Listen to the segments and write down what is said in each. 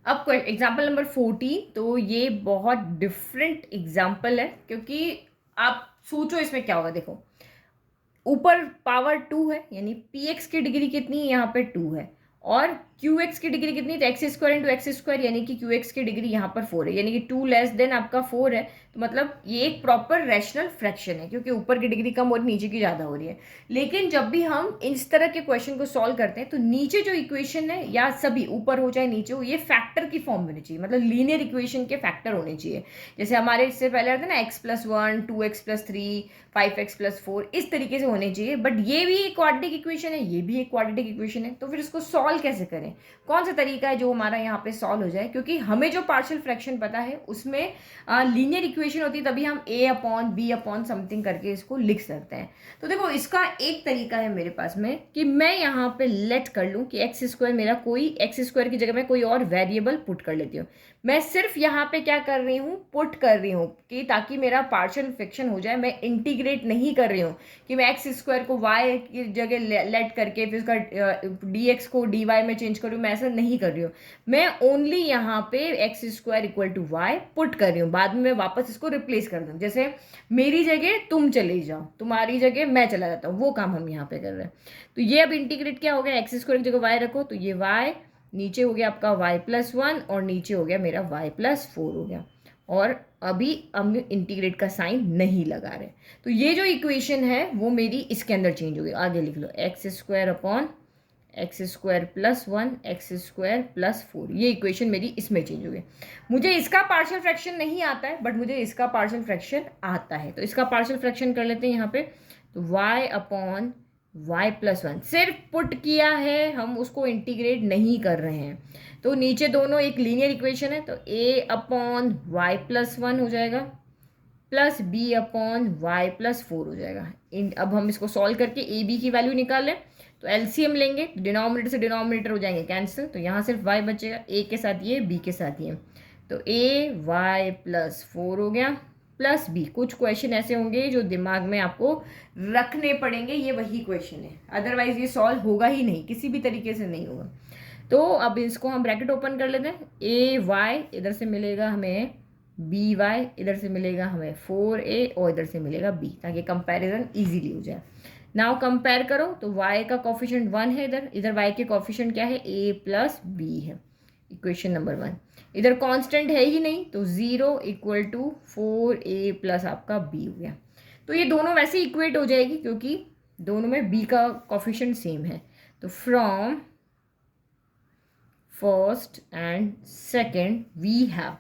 अब example number 14, तो ये बहुत डिफरेंट एग्जाम्पल है, क्योंकि आप सोचो इसमें क्या होगा। देखो, ऊपर पावर 2 है, यानी पी एक्स की डिग्री कितनी है, यहाँ पे 2 है, और क्यू एक्स की डिग्री कितनी है, तो x square into x square, यानी कि क्यू एक्स की डिग्री यहाँ पर 4 है, यानी कि 2 लेस देन आपका 4 है। तो मतलब ये एक प्रॉपर रैशनल फ्रैक्शन है, क्योंकि ऊपर की डिग्री कम और नीचे की ज़्यादा हो रही है। लेकिन जब भी हम इस तरह के क्वेश्चन को सॉल्व करते हैं, तो नीचे जो इक्वेशन है, या सभी ऊपर हो चाहे नीचे हो, ये फैक्टर की फॉर्म में होनी चाहिए, मतलब लीनियर इक्वेशन के फैक्टर होने चाहिए। जैसे हमारे इससे पहले आते ना x+1, 2x+3, 5x+4, इस तरीके से होने चाहिए। बट ये भी एक क्वाड्रेटिक इक्वेशन है, ये भी एक क्वाड्रेटिक इक्वेशन है, तो फिर इसको सॉल्व कैसे करें? कौन सा तरीका है जो हमारा यहाँ पे सॉल्व हो जाए? क्योंकि हमें जो पार्शियल फ्रैक्शन पता है उसमें लीनियर इक्वेशन होती है, तभी हम a upon b upon something करके इसको लिख सकते हैं। तो देखो, इसका एक तरीका है मेरे पास में कि मैं यहाँ पे लेट कर लूँ कि एक्स स्क्वायर मेरा कोई एक्स स्क्वायर की जगह में कोई और वेरिएबल पुट कर लेती हूँ। मैं सिर्फ यहाँ पे क्या कर रही हूँ, पुट कर रही हूँ, कि ताकि मेरा पार्शियल फ्रैक्शन हो जाए। मैं इंटीग्रेट नहीं कर रही हूँ कि मैं एक्स स्क्वायर को वाई की जगह लेट करके फिर उसका डी एक्स को डी वाई में चेंज करूँ, मैं ऐसा नहीं कर रही हूँ। मैं ओनली यहाँ पे X square equal to Y put कर रही हूँ, बाद में मैं वापस इसको रिप्लेस कर दूँ। जैसे मेरी जगह तुम चले जाओ, तुम्हारी जगह मैं चला जाता हूँ, वो काम हम यहाँ पे कर रहे हैं। तो ये अब इंटीग्रेट क्या हो गया, एक्स स्क्वायर की जगह वाई रखो, तो ये वाई नीचे हो गया आपका y+1, और नीचे हो गया मेरा y+4 हो गया। और अभी हम इंटीग्रेट का साइन नहीं लगा रहे, तो ये जो इक्वेशन है वो मेरी इसके अंदर चेंज हो गई। आगे लिख लो, x square upon x square plus 1 x square plus 4, ये इक्वेशन मेरी इसमें चेंज हो गई। मुझे इसका पार्शियल फ्रैक्शन नहीं आता है, बट मुझे इसका पार्शियल फ्रैक्शन आता है, तो इसका पार्शियल फ्रैक्शन कर लेते हैं यहाँ पे। तो y अपॉन y+1 सिर्फ पुट किया है, हम उसको इंटीग्रेट नहीं कर रहे हैं। तो नीचे दोनों एक लीनियर इक्वेशन है, तो a अपॉन y+1 हो जाएगा, प्लस b अपॉन y+4 हो जाएगा। अब हम इसको सॉल्व करके ए बी की वैल्यू निकाल लें, तो एलसीएम लेंगे, डिनोमिनेटर से डिनोमिनेटर हो जाएंगे कैंसिल, तो यहाँ सिर्फ y बचेगा, a के साथ ये, b के साथ ये, तो a y+4 हो गया, प्लस b। कुछ क्वेश्चन ऐसे होंगे जो दिमाग में आपको रखने पड़ेंगे, ये वही क्वेश्चन है, अदरवाइज ये सॉल्व होगा ही नहीं, किसी भी तरीके से नहीं होगा। तो अब इसको हम ब्रैकेट ओपन कर लेते हैं, ए वाई इधर से मिलेगा हमें बी वाई, इधर से मिलेगा हमें 4a, और इधर से मिलेगा b, ताकि कंपैरिजन इजीली हो जाए। नाउ कंपेयर करो, तो y का कॉफिशिएंट 1 है, इधर इधर y के कॉफिशिएंट क्या है, a प्लस b है, इक्वेशन नंबर 1। इधर कांस्टेंट है ही नहीं, तो 0 इक्वल टू 4a प्लस आपका b हो गया। तो ये दोनों वैसे इक्वेट हो जाएगी, क्योंकि दोनों में b का कॉफिशिएंट सेम है। तो from first and second we have,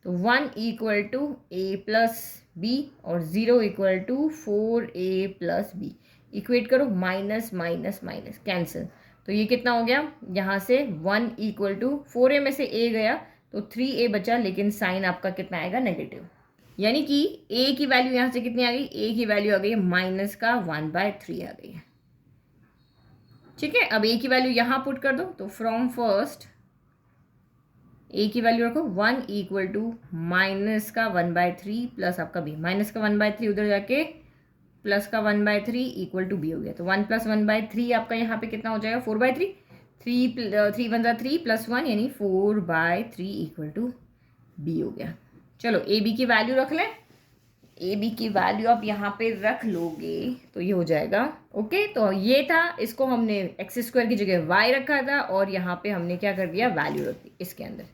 तो 1 equal to a plus B, और 0 equal to 4a plus B. Equate करो, माइनस माइनस माइनस कैंसिल, तो ये कितना हो गया, यहाँ से 1 इक्वल टू 4a में से a गया, तो 3a बचा, लेकिन साइन आपका कितना आएगा, नेगेटिव। यानी कि a की वैल्यू यहाँ से कितनी आ गई, a की वैल्यू आ गई माइनस का 1/3 आ गई है। ठीक है, अब a की वैल्यू यहाँ पुट कर दो, तो फ्रॉम फर्स्ट a की वैल्यू रखो 1 इक्वल टू माइनस का 1/3 प्लस आपका b, माइनस का 1/3 उधर जाके प्लस का 1/3 इक्वल टू b हो गया। तो 1 प्लस 1/3 आपका यहाँ पे कितना हो जाएगा, 4/3, 3 1 3 प्लस 1 यानी 4/3 इक्वल टू b हो गया। चलो ए बी की वैल्यू रख लें, ए बी की वैल्यू आप यहाँ पे रख लोगे तो ये हो जाएगा। ओके, तो ये था, इसको हमने एक्स स्क्वायर की जगह वाई रखा था, और यहाँ पे हमने क्या कर दिया, वैल्यू रख दी इसके अंदर।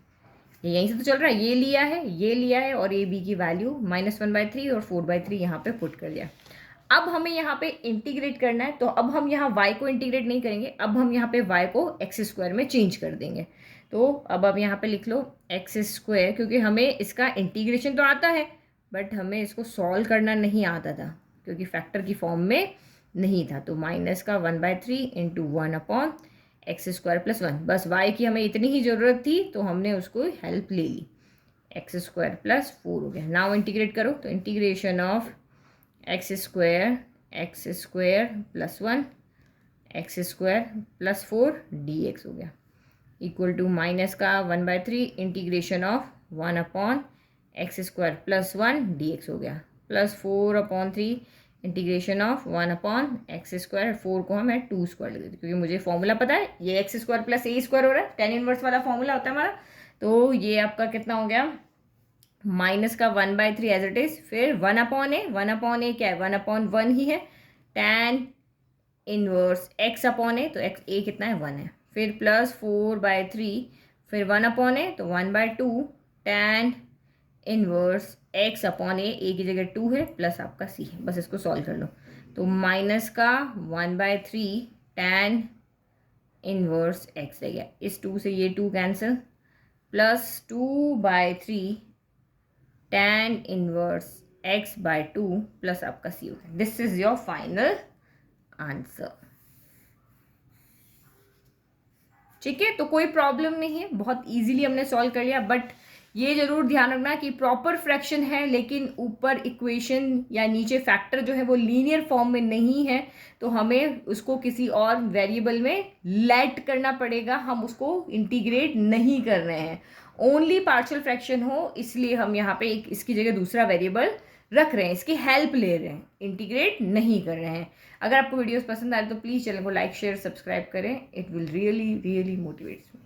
ये यहीं से तो चल रहा है, ये लिया है, ये लिया है, और ए बी की वैल्यू -1/3 और 4/3 यहाँ पे पुट कर दिया। अब हमें यहाँ पे इंटीग्रेट करना है, तो अब हम यहाँ y को इंटीग्रेट नहीं करेंगे, अब हम यहाँ पे y को एक्स स्क्वायर में चेंज कर देंगे। तो अब यहाँ पे लिख लो एक्स स्क्वायर, क्योंकि हमें इसका इंटीग्रेशन तो आता है, बट हमें इसको सॉल्व करना नहीं आता था, क्योंकि फैक्टर की फॉर्म में नहीं था। तो माइनस का 1/3 into 1 upon x square plus 1, बस y की हमें इतनी ही ज़रूरत थी, तो हमने उसको हेल्प ले ली, एक्स स्क्वायर प्लस 4 हो गया। नाउ इंटीग्रेट करो, तो integration of x square plus 1 x square plus 4 dx हो गया, इक्वल टू माइनस का 1/3 integration of 1 upon x square plus 1 dx हो गया, plus 4/3 integration of 1 upon x square, 4 को हमें 2 स्क्वायर लिख देते, क्योंकि मुझे फॉर्मूला पता है, ये एक्स स्क्वायर प्लस ए स्क्वायर हो रहा है, tan इनवर्स वाला फॉर्मूला होता है हमारा, तो ये आपका कितना हो गया, माइनस का 1/3 एज इट इज, फिर 1/a, 1/a क्या है, 1/1 ही है, tan इनवर्स x अपॉन ए, तो x a कितना है 1 है, फिर प्लस 4/3, फिर 1/a तो 1/2 tan इनवर्स x अपॉन ए की जगह 2 है, प्लस आपका c है, बस इसको सॉल्व कर लो। तो माइनस का 1/3 tan इनवर्स x रह गया, इस 2 से ये 2 cancel, plus 2/3 tan inverse x/2 plus आपका c हो गया। This is your final answer. ठीक है, तो कोई प्रॉब्लम नहीं है, बहुत इजीली हमने सॉल्व कर लिया। बट ये जरूर ध्यान रखना कि प्रॉपर फ्रैक्शन है, लेकिन ऊपर इक्वेशन या नीचे फैक्टर जो है वो लीनियर फॉर्म में नहीं है, तो हमें उसको किसी और वेरिएबल में लेट करना पड़ेगा, हम उसको इंटीग्रेट नहीं कर रहे हैं। ओनली पार्शियल फ्रैक्शन हो, इसलिए हम यहाँ पे एक इसकी जगह दूसरा वेरिएबल रख रहे हैं, इसकी हेल्प ले रहे हैं, इंटीग्रेट नहीं कर रहे हैं। अगर आपको वीडियोस पसंद आए तो प्लीज़ चैनल को लाइक शेयर सब्सक्राइब करें, it will really really motivates me.